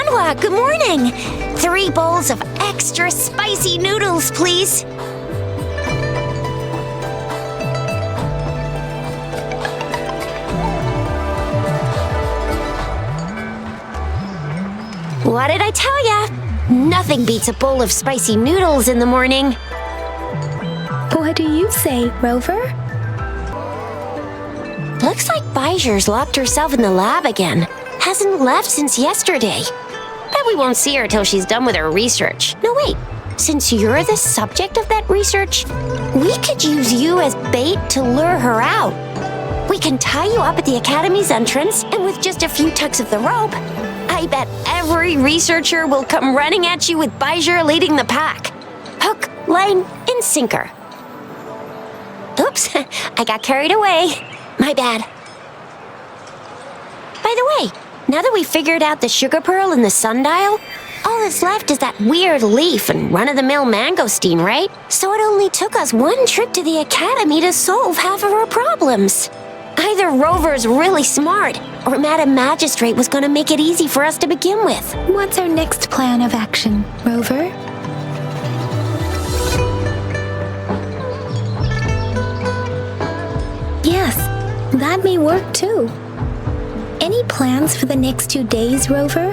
Chanhua, good morning! 3 bowls of extra spicy noodles, please. What did I tell ya? Nothing beats a bowl of spicy noodles in the morning. What do you say, Rover? Looks like Baijer's locked herself in the lab again. Hasn't left since yesterday. Bet we won't see her till she's done with her research. No, wait. Since you're the subject of that research, we could use you as bait to lure her out. We can tie you up at the Academy's entrance, and with just a few tugs of the rope, I bet every researcher will come running at you with Baijer leading the pack. Hook, line, and sinker. Oops, I got carried away. My bad. By the way, now that we figured out the sugar pearl and the sundial, all that's left is that weird leaf and run-of-the-mill mangosteen, right? So it only took us 1 trip to the Academy to solve half of our problems. Either Rover's really smart, or Madam Magistrate was going to make it easy for us to begin with. What's our next plan of action, Rover? Yes, that may work too. Any plans for the next 2 days, Rover?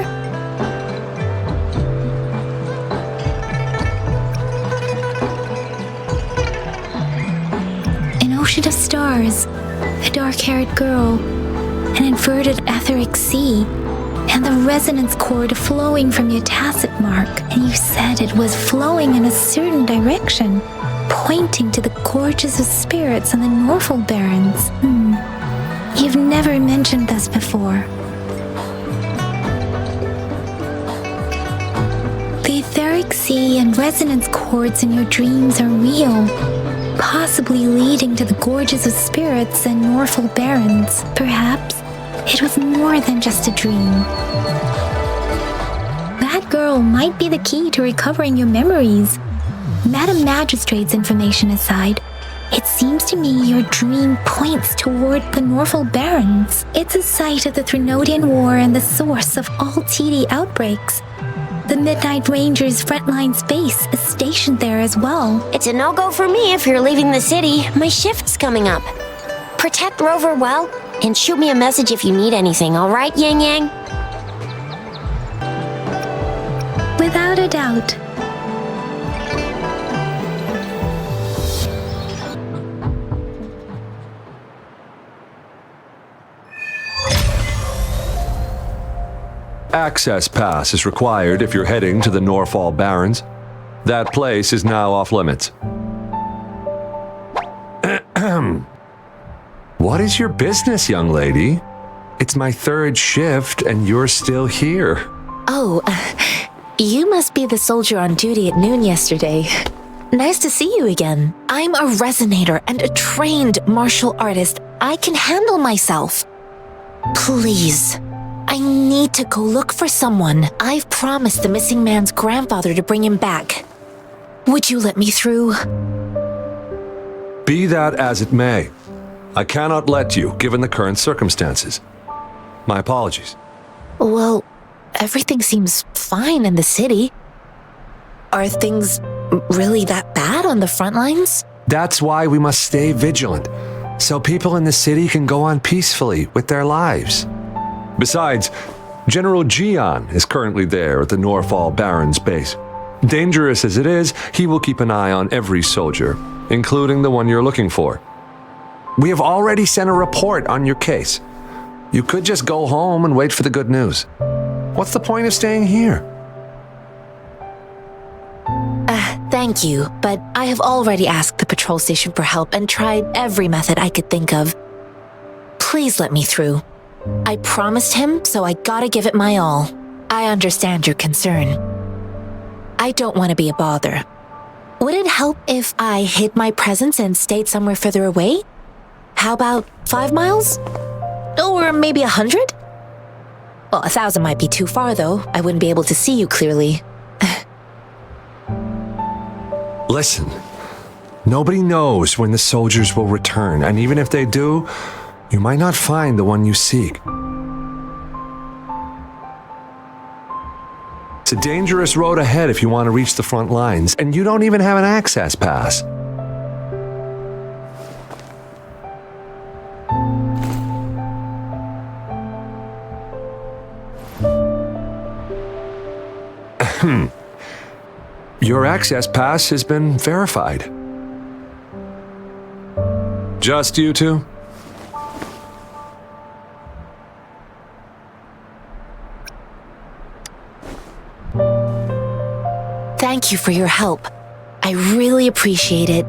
An ocean of stars, a dark-haired girl, an inverted etheric sea, and the resonance cord flowing from your tacit mark. And you said it was flowing in a certain direction, pointing to the gorges of spirits and the Norfolk Barrens. You've never mentioned this before. The etheric sea and resonance cords in your dreams are real, possibly leading to the gorges of spirits and Norfolk Barrens. Perhaps it was more than just a dream. That girl might be the key to recovering your memories. Madam Magistrate's information aside, it seems to me your dream points toward the Norfolk Barrens. It's a site of the Threnodian War and the source of all TD outbreaks. The Midnight Ranger's frontline base is stationed there as well. It's a no-go for me if you're leaving the city. My shift's coming up. Protect Rover well, and shoot me a message if you need anything, all right, Yang Yang? Without a doubt. Access pass is required if you're heading to the Norfolk Barrens. That place is now off limits. What is your business, young lady? It's my 3rd shift and you're still here. Oh, you must be the soldier on duty at noon yesterday. Nice to see you again. I'm a resonator and a trained martial artist. I can handle myself. Please, I need to go look for someone. I've promised the missing man's grandfather to bring him back. Would you let me through? Be that as it may, I cannot let you given the current circumstances. My apologies. Well, everything seems fine in the city. Are things really that bad on the front lines? That's why we must stay vigilant, so people in the city can go on peacefully with their lives. Besides, General Jian is currently there at the Norfolk Barrens base. Dangerous as it is, he will keep an eye on every soldier, including the one you're looking for. We have already sent a report on your case. You could just go home and wait for the good news. What's the point of staying here? Thank you, but I have already asked the patrol station for help and tried every method I could think of. Please let me through. I promised him, so I gotta give it my all. I understand your concern. I don't want to be a bother. Would it help if I hid my presence and stayed somewhere further away? How about 5 miles? Or maybe 100? Well, 1,000 might be too far, though. I wouldn't be able to see you clearly. Listen, nobody knows when the soldiers will return, and even if they do, you might not find the one you seek. It's a dangerous road ahead if you want to reach the front lines, and you don't even have an access pass. Your access pass has been verified. Just you two? Thank you for your help. I really appreciate it.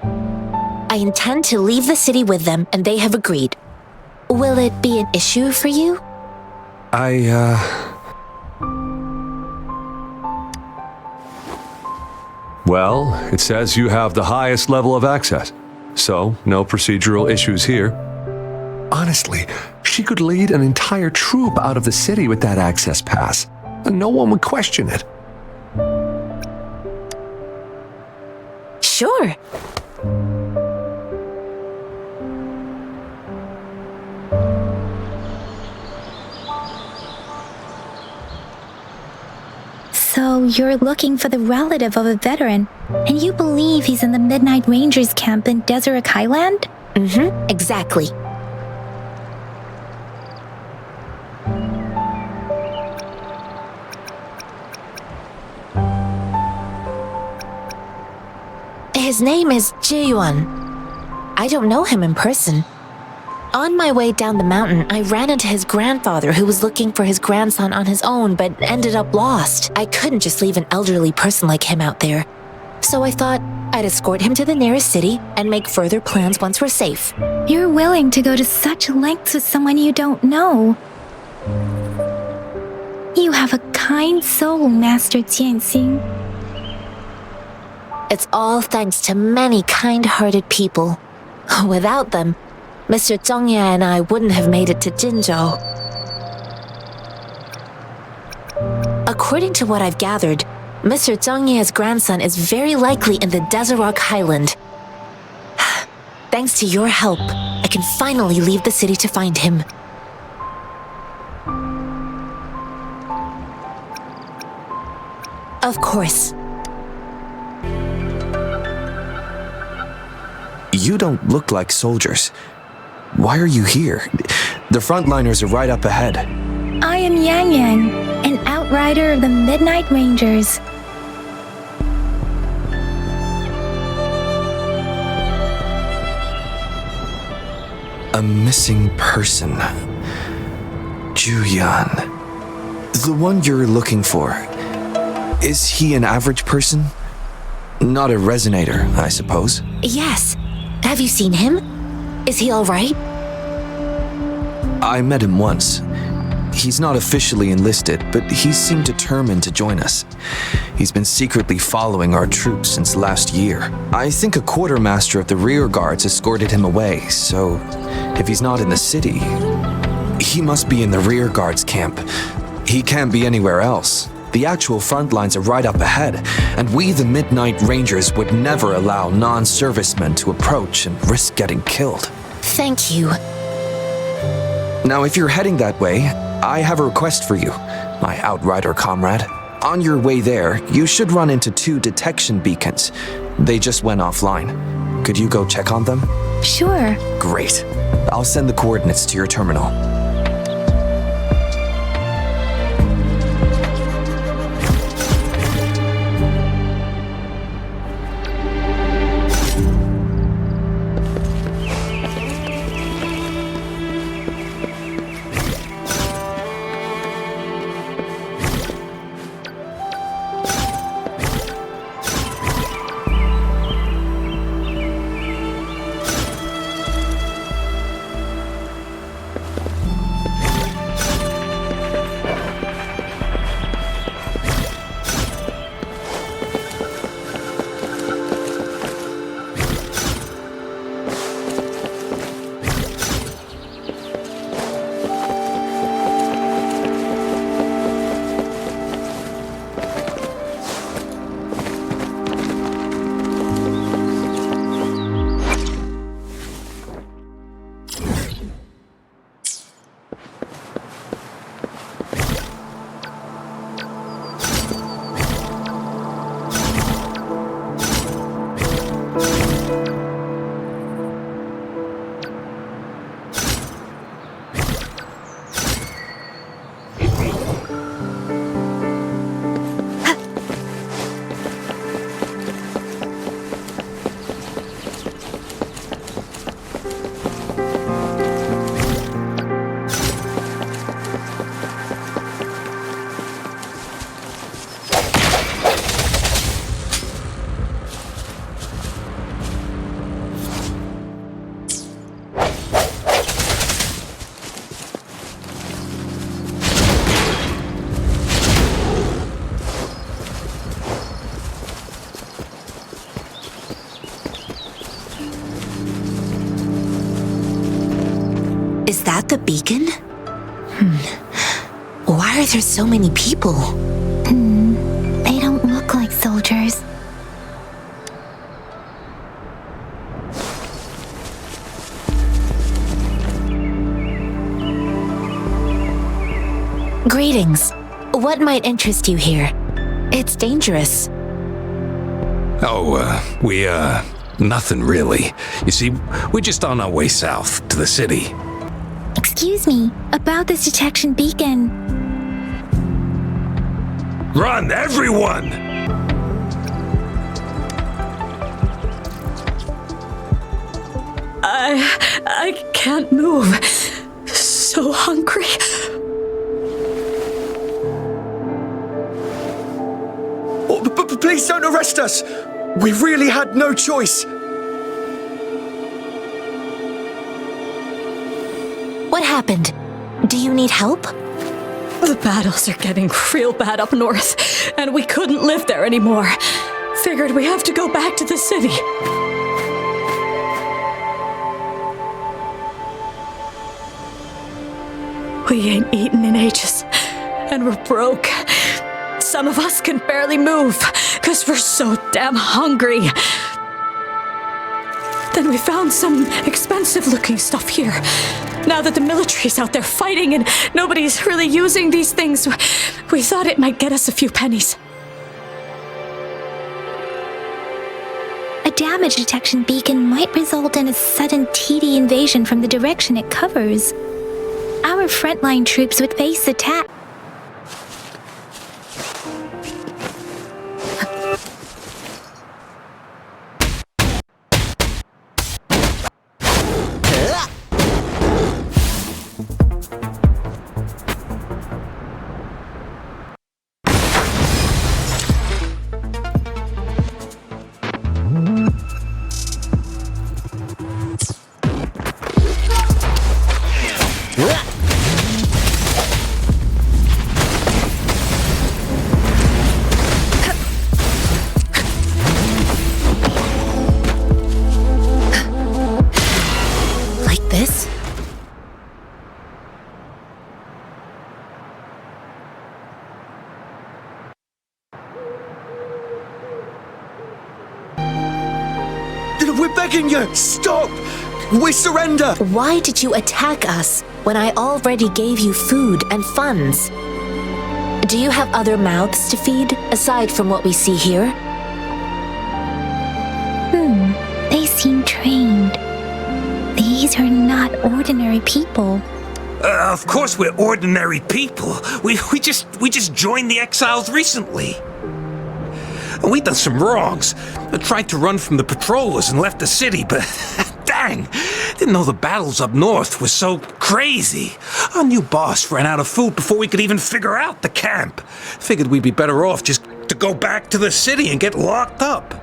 I intend to leave the city with them, and they have agreed. Will it be an issue for you? Well, it says you have the highest level of access, so no procedural issues here. Honestly, she could lead an entire troop out of the city with that access pass, and no one would question it. Sure. So you're looking for the relative of a veteran, and you believe he's in the Midnight Rangers camp in Deseret Highland? Exactly. His name is Ji-yuan. I don't know him in person. On my way down the mountain, I ran into his grandfather who was looking for his grandson on his own but ended up lost. I couldn't just leave an elderly person like him out there. So I thought I'd escort him to the nearest city and make further plans once we're safe. You're willing to go to such lengths with someone you don't know. You have a kind soul, Master Tianxing. It's all thanks to many kind-hearted people. Without them, Mr. Zhongye and I wouldn't have made it to Jinzhou. According to what I've gathered, Mr. Zhongye's grandson is very likely in the Deseret Highland. Thanks to your help, I can finally leave the city to find him. Of course. You don't look like soldiers. Why are you here? The frontliners are right up ahead. I am Yang Yang, an outrider of the Midnight Rangers. A missing person. Juyan. The one you're looking for. Is he an average person? Not a resonator, I suppose. Yes. Have you seen him? Is he all right? I met him once. He's not officially enlisted, but he seemed determined to join us. He's been secretly following our troops since last year. I think a quartermaster of the rear guards escorted him away, so if he's not in the city, he must be in the rear guards camp. He can't be anywhere else. The actual front lines are right up ahead, and we, the Midnight Rangers, would never allow non-servicemen to approach and risk getting killed. Thank you. Now, if you're heading that way, I have a request for you, my outrider comrade. On your way there, you should run into 2 detection beacons. They just went offline. Could you go check on them? Sure. Great. I'll send the coordinates to your terminal. Is that the beacon? Why are there so many people? They don't look like soldiers. Greetings. What might interest you here? It's dangerous. Nothing really. You see, we're just on our way south to the city. Excuse me, about this detection beacon. Run, everyone! I can't move. So hungry. Please don't arrest us! We really had no choice! What happened? Do you need help? The battles are getting real bad up north, and we couldn't live there anymore. Figured we have to go back to the city. We ain't eaten in ages, and we're broke. Some of us can barely move, because we're so damn hungry. Then we found some expensive-looking stuff here. Now that the military's out there fighting and nobody's really using these things, we thought it might get us a few pennies. A damage detection beacon might result in a sudden TD invasion from the direction it covers. Our frontline troops would face attack. We're begging you! Stop! We surrender! Why did you attack us when I already gave you food and funds? Do you have other mouths to feed, aside from what we see here? They seem trained. These are not ordinary people. Of course we're ordinary people. We just joined the exiles recently. We done some wrongs. I tried to run from the patrollers and left the city, but dang, didn't know the battles up north were so crazy. Our new boss ran out of food before we could even figure out the camp. Figured we'd be better off just to go back to the city and get locked up.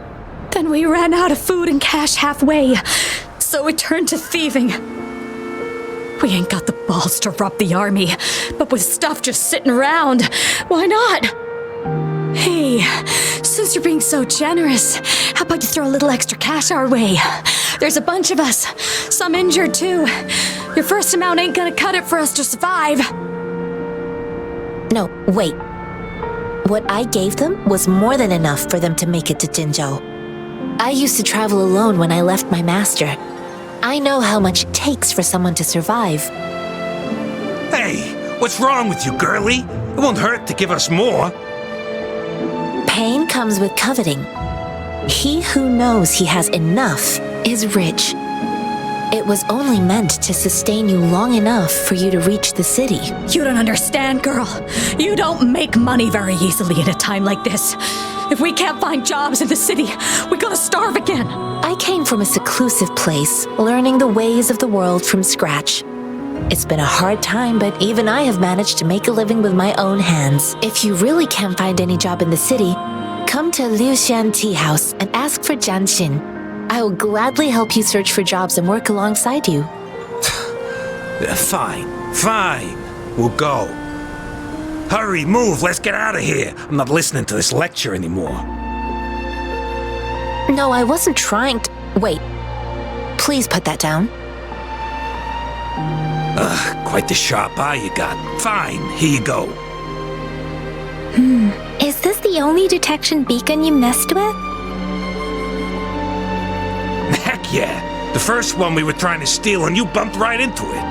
Then we ran out of food and cash halfway, so we turned to thieving. We ain't got the balls to rob the army, but with stuff just sitting around, why not? Hey, since you're being so generous, how about you throw a little extra cash our way? There's a bunch of us, some injured too. Your first amount ain't gonna cut it for us to survive. No, wait. What I gave them was more than enough for them to make it to Jinzhou. I used to travel alone when I left my master. I know how much it takes for someone to survive. Hey, what's wrong with you, girlie? It won't hurt to give us more. Pain comes with coveting. He who knows he has enough is rich. It was only meant to sustain you long enough for you to reach the city. You don't understand, girl. You don't make money very easily in a time like this. If we can't find jobs in the city, we're gonna starve again. I came from a seclusive place, learning the ways of the world from scratch. It's been a hard time, but even I have managed to make a living with my own hands. If you really can't find any job in the city, come to Liuxian Tea House and ask for Jian Xin. I will gladly help you search for jobs and work alongside you. Fine. We'll go. Hurry, move, let's get out of here. I'm not listening to this lecture anymore. No, I wasn't trying to... Wait. Please put that down. Quite the sharp eye you got. Fine, here you go. Is this the only detection beacon you messed with? Heck yeah. The first one we were trying to steal and you bumped right into it.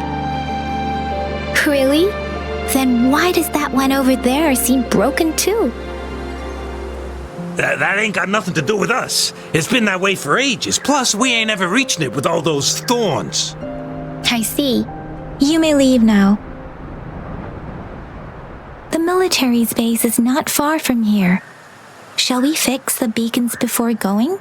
Really? Then why does that one over there seem broken too? That ain't got nothing to do with us. It's been that way for ages. Plus, we ain't ever reaching it with all those thorns. I see. You may leave now. The military's base is not far from here. Shall we fix the beacons before going?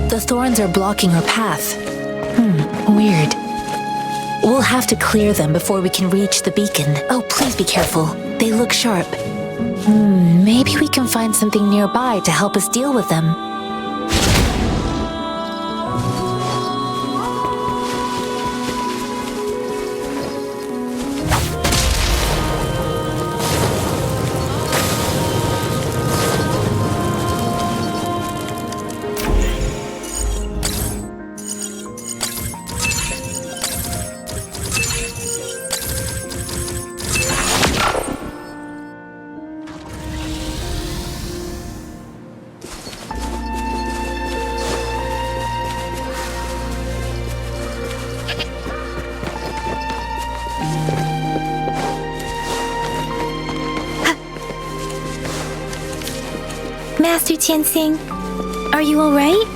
The thorns are blocking our path. Weird. We'll have to clear them before we can reach the beacon. Oh, please be careful. They look sharp. Maybe we can find something nearby to help us deal with them. Master Tianxing, are you alright?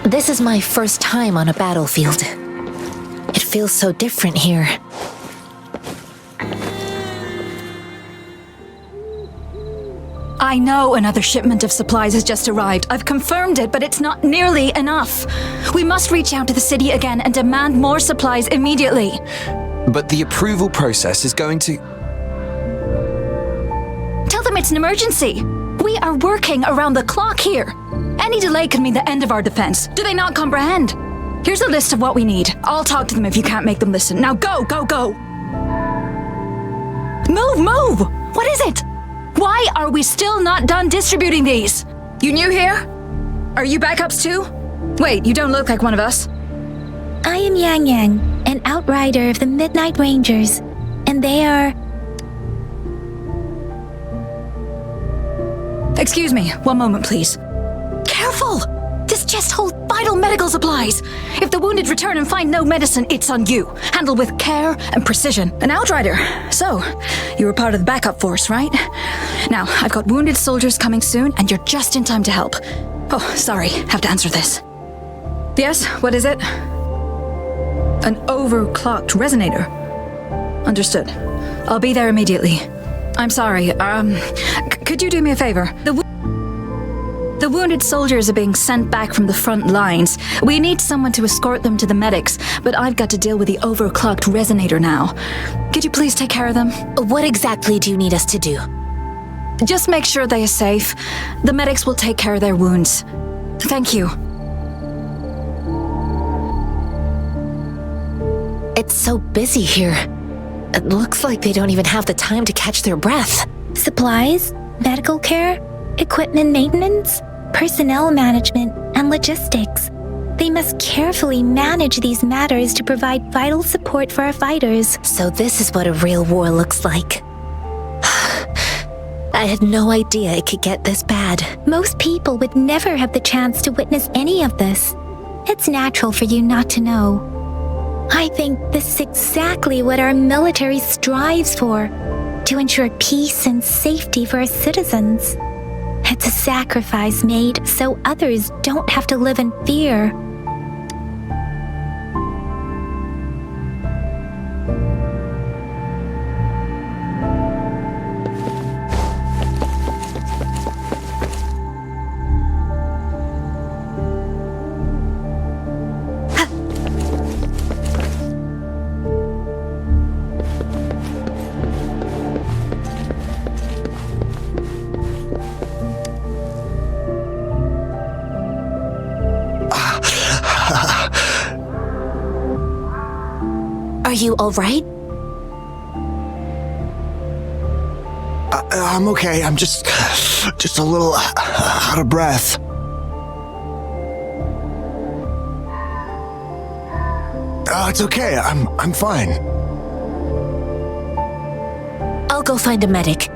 This is my first time on a battlefield. It feels so different here. I know another shipment of supplies has just arrived. I've confirmed it, but it's not nearly enough. We must reach out to the city again and demand more supplies immediately. But the approval process is going to... Tell them it's an emergency. We are working around the clock here. Any delay could mean the end of our defense. Do they not comprehend? Here's a list of what we need. I'll talk to them if you can't make them listen. Now go, go, go! Move, move! What is it? Why are we still not done distributing these? You new here? Are you backups too? Wait, you don't look like one of us. I am Yang Yang, an outrider of the Midnight Rangers, and they are... Excuse me, one moment please. Careful! This chest holds vital medical supplies. If the wounded return and find no medicine, it's on you. Handle with care and precision. An outrider. So, you were part of the backup force, right? Now, I've got wounded soldiers coming soon, and you're just in time to help. Oh, sorry, have to answer this. Yes, what is it? An overclocked resonator. Understood. I'll be there immediately. I'm sorry, could you do me a favor? The wounded soldiers are being sent back from the front lines. We need someone to escort them to the medics, but I've got to deal with the overclocked resonator now. Could you please take care of them? What exactly do you need us to do? Just make sure they are safe. The medics will take care of their wounds. Thank you. It's so busy here. It looks like they don't even have the time to catch their breath. Supplies, medical care, equipment maintenance, personnel management, and logistics. They must carefully manage these matters to provide vital support for our fighters. So this is what a real war looks like. I had no idea it could get this bad. Most people would never have the chance to witness any of this. It's natural for you not to know. I think this is exactly what our military strives for, to ensure peace and safety for our citizens. It's a sacrifice made so others don't have to live in fear. Are you all right? I'm okay. I'm just a little out of breath. It's okay. I'm fine. I'll go find a medic.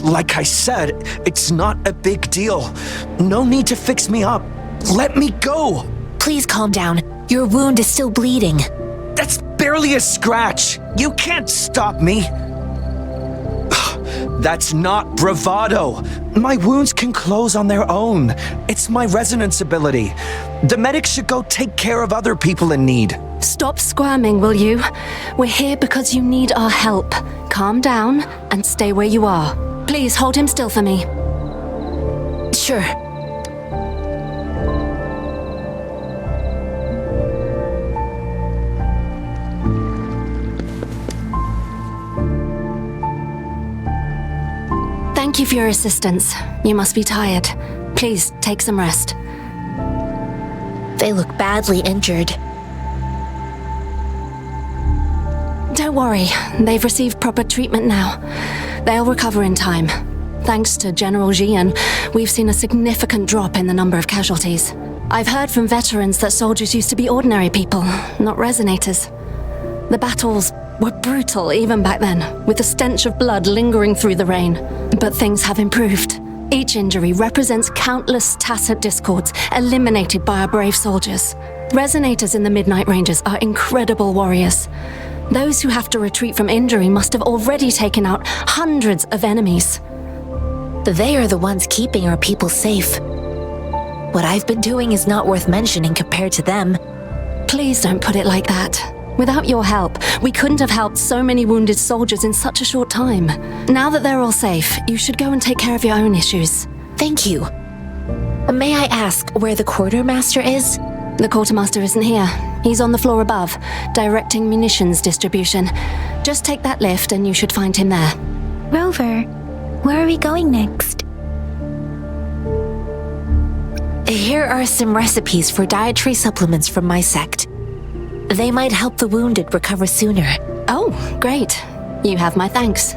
Like I said, it's not a big deal. No need to fix me up. Let me go. Please calm down. Your wound is still bleeding. That's barely a scratch. You can't stop me. That's not bravado. My wounds can close on their own. It's my resonance ability. The medics should go take care of other people in need. Stop squirming, will you? We're here because you need our help. Calm down and stay where you are. Please hold him still for me. Sure. Thank you for your assistance. You must be tired. Please take some rest. They look badly injured. Don't worry, they've received proper treatment now. They'll recover in time. Thanks to General Jian, we've seen a significant drop in the number of casualties. I've heard from veterans that soldiers used to be ordinary people, not resonators. The battles were brutal even back then, with the stench of blood lingering through the rain. But things have improved. Each injury represents countless tacit discords eliminated by our brave soldiers. Resonators in the Midnight Rangers are incredible warriors. Those who have to retreat from injury must have already taken out hundreds of enemies. They are the ones keeping our people safe. What I've been doing is not worth mentioning compared to them. Please don't put it like that. Without your help, we couldn't have helped so many wounded soldiers in such a short time. Now that they're all safe, you should go and take care of your own issues. Thank you. May I ask where the quartermaster is? The quartermaster isn't here. He's on the floor above, directing munitions distribution. Just take that lift and you should find him there. Rover, where are we going next? Here are some recipes for dietary supplements from my sect. They might help the wounded recover sooner. Oh, great. You have my thanks.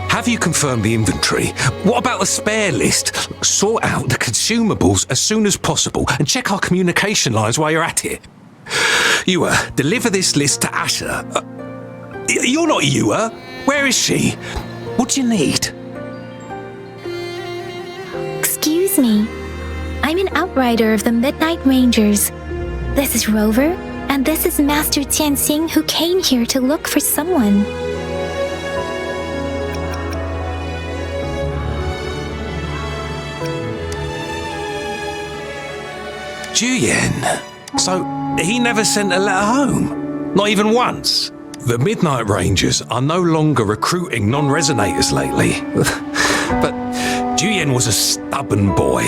Have you confirmed the inventory? What about the spare list? Sort out the consumables as soon as possible and check our communication lines while you're at it. Ewa, deliver this list to Asher. You're not Ewa. Where is she? What do you need? Excuse me. I'm an outrider of the Midnight Rangers. This is Rover, and this is Master Tianxing, who came here to look for someone. Juyen. So, he never sent a letter home? Not even once? The Midnight Rangers are no longer recruiting non-resonators lately. But Juyen was a stubborn boy.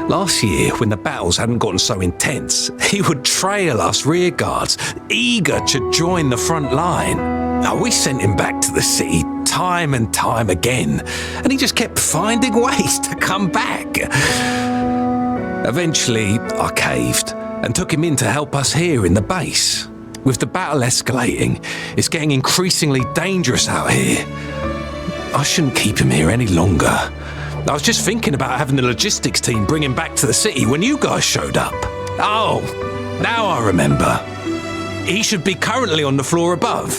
Last year, when the battles hadn't gotten so intense, he would trail us rearguards, eager to join the front line. Now, we sent him back to the city time and time again, and he just kept finding ways to come back. Eventually, I caved and took him in to help us here in the base. With the battle escalating, it's getting increasingly dangerous out here. I shouldn't keep him here any longer. I was just thinking about having the logistics team bring him back to the city when you guys showed up. Oh, now I remember. He should be currently on the floor above.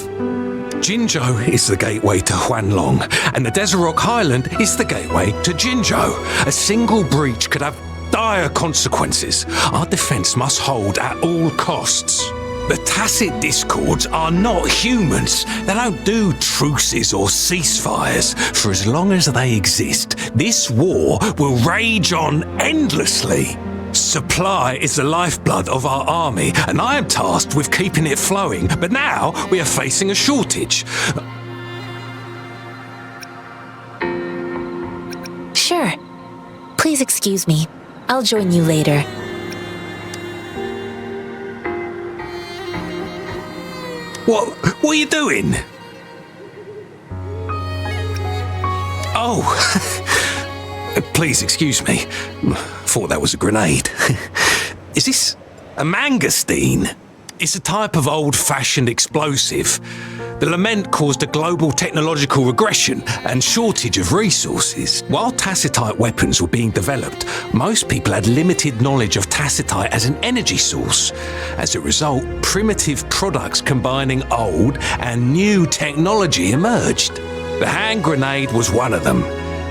Jinzhou is the gateway to Huanlong, and the Desert Rock Highland is the gateway to Jinzhou. A single breach could have dire consequences. Our defense must hold at all costs. The Tacit Discords are not humans. They don't do truces or ceasefires. For as long as they exist, this war will rage on endlessly. Supply is the lifeblood of our army, and I am tasked with keeping it flowing. But now we are facing a shortage. Sure. Please excuse me. I'll join you later. What are you doing? Oh, please excuse me. Thought that was a grenade. Is this a mangosteen? It's a type of old-fashioned explosive. The lament caused a global technological regression and shortage of resources. While tacitite weapons were being developed, most people had limited knowledge of tacitite as an energy source. As a result, primitive products combining old and new technology emerged. The hand grenade was one of them.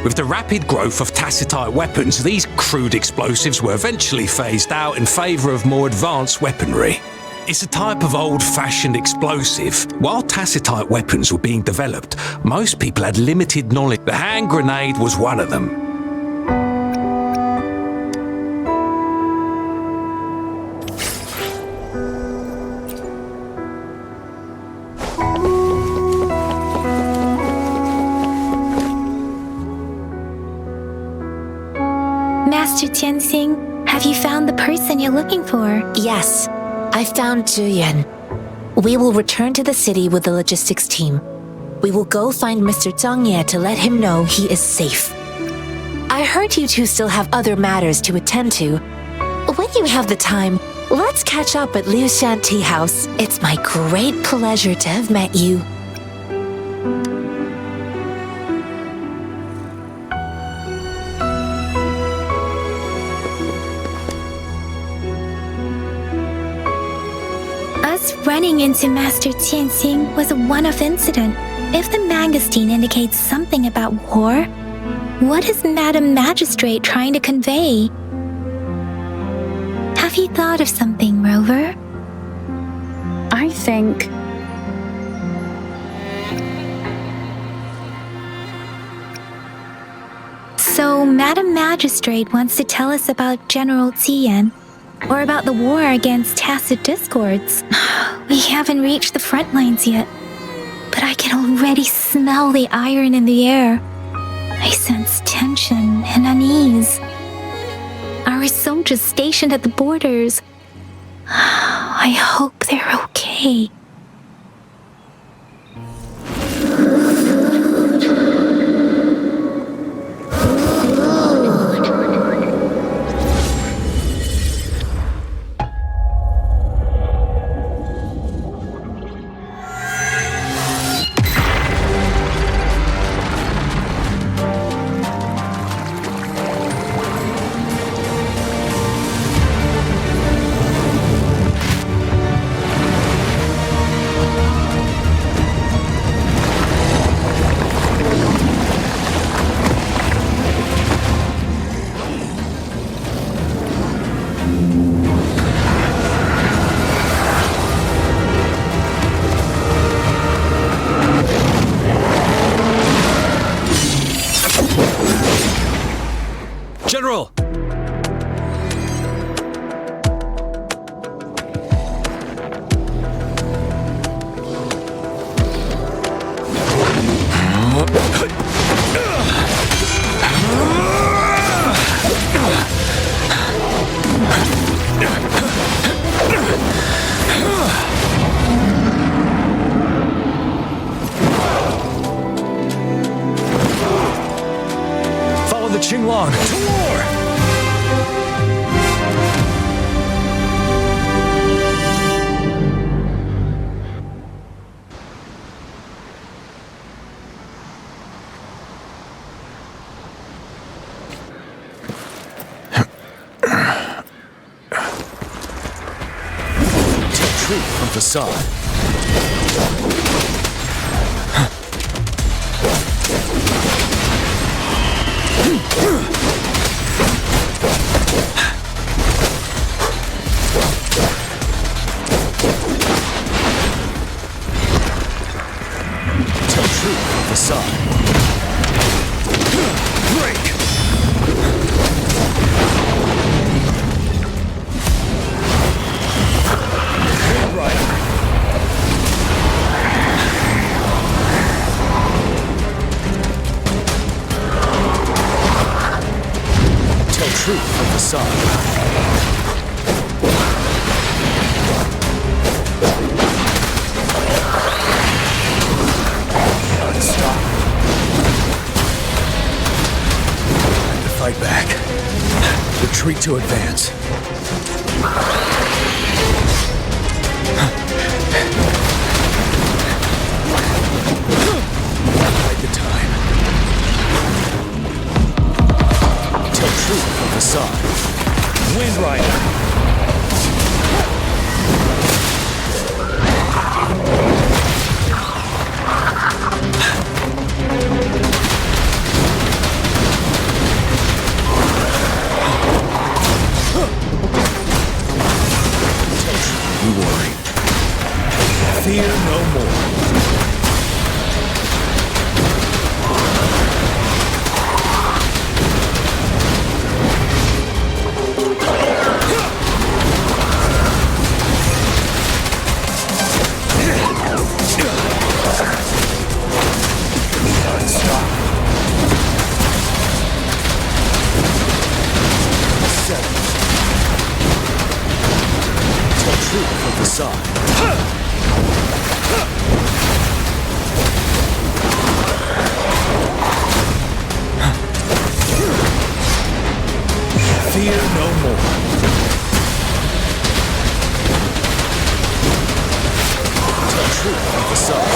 With the rapid growth of tacitite weapons, these crude explosives were eventually phased out in favour of more advanced weaponry. It's a type of old-fashioned explosive. While tacitite weapons were being developed, most people had limited knowledge. The hand grenade was one of them. Master Tianxing, have you found the person you're looking for? Yes, I found Zhuyan. We will return to the city with the logistics team. We will go find Mr. Zhang Ye to let him know he is safe. I heard you two still have other matters to attend to. When you have the time, let's catch up at Liu Shan Tea House. It's my great pleasure to have met you. Running into Master Tianxing was a one-off incident. If the mangosteen indicates something about war, what is Madam Magistrate trying to convey? Have you thought of something, Rover? I think... So, Madam Magistrate wants to tell us about General Tian, or about the war against Tacit Discords. We haven't reached the front lines yet, but I can already smell the iron in the air. I sense tension and unease. Our soldiers stationed at the borders. I hope they're okay. General! truth from facade. Tell truth from facade. Break! Right. Tell truth from facade. Stop. Time to fight back. Retreat to advance. Bide the time. Tell truth from facade. Wind Rider. You worry. Fear no more. Stop. Settle. Tell truth from facade. Fear no more. Tell truth from facade.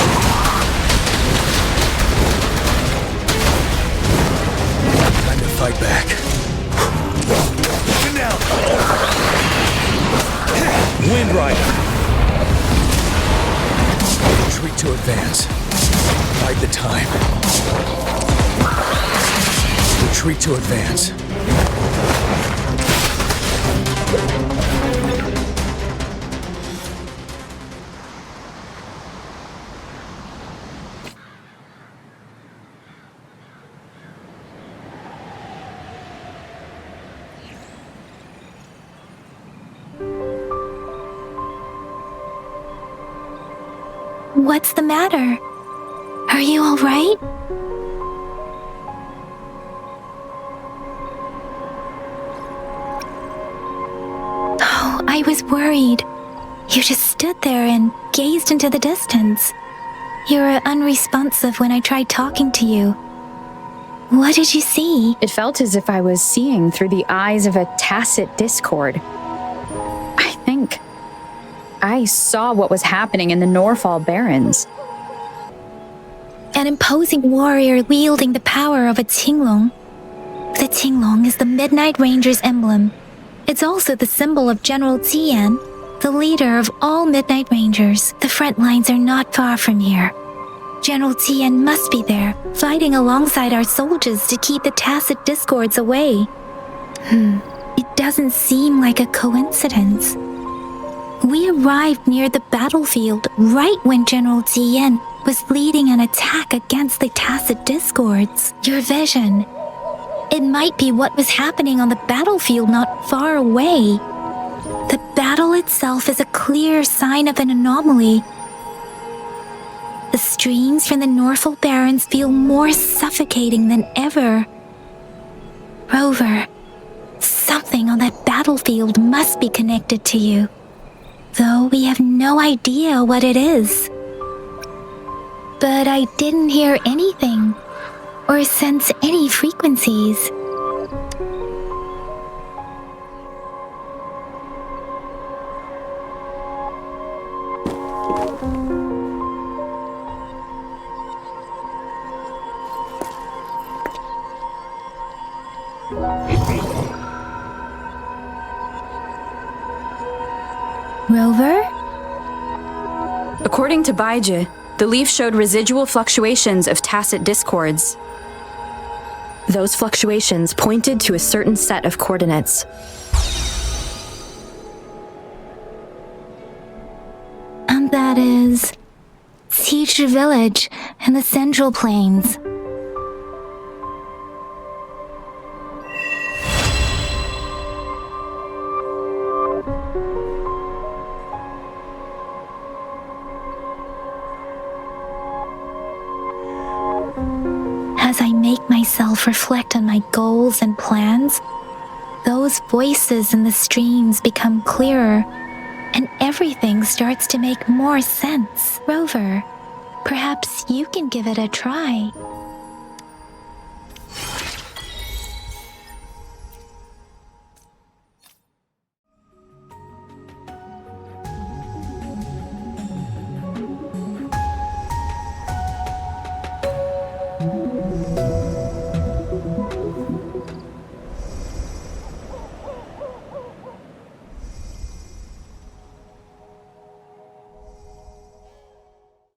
Time to fight back. Now. Wind Rider. Retreat to advance. Bide the time. Retreat to advance. What's the matter? Are you all right? Oh, I was worried. You just stood there and gazed into the distance. You were unresponsive when I tried talking to you. What did you see? It felt as if I was seeing through the eyes of a tacit discord. I think I saw what was happening in the Norfall Barrens. An imposing warrior wielding the power of a Tinglong. The Tinglong is the Midnight Ranger's emblem. It's also the symbol of General Tian, the leader of all Midnight Rangers. The front lines are not far from here. General Tian must be there, fighting alongside our soldiers to keep the tacit discords away. It doesn't seem like a coincidence. We arrived near the battlefield right when General Tian was leading an attack against the tacit discords. Your vision. It might be what was happening on the battlefield not far away. The battle itself is a clear sign of an anomaly. The streams from the Norfall Barrens feel more suffocating than ever. Rover, something on that battlefield must be connected to you, though we have no idea what it is. But I didn't hear anything or sense any frequencies. Rover? According to Baiji, the leaf showed residual fluctuations of tacit discords. Those fluctuations pointed to a certain set of coordinates. And that is Siege Village in the Central Plains. As I make myself reflect on my goals and plans, those voices in the streams become clearer, and everything starts to make more sense. Rover, perhaps you can give it a try.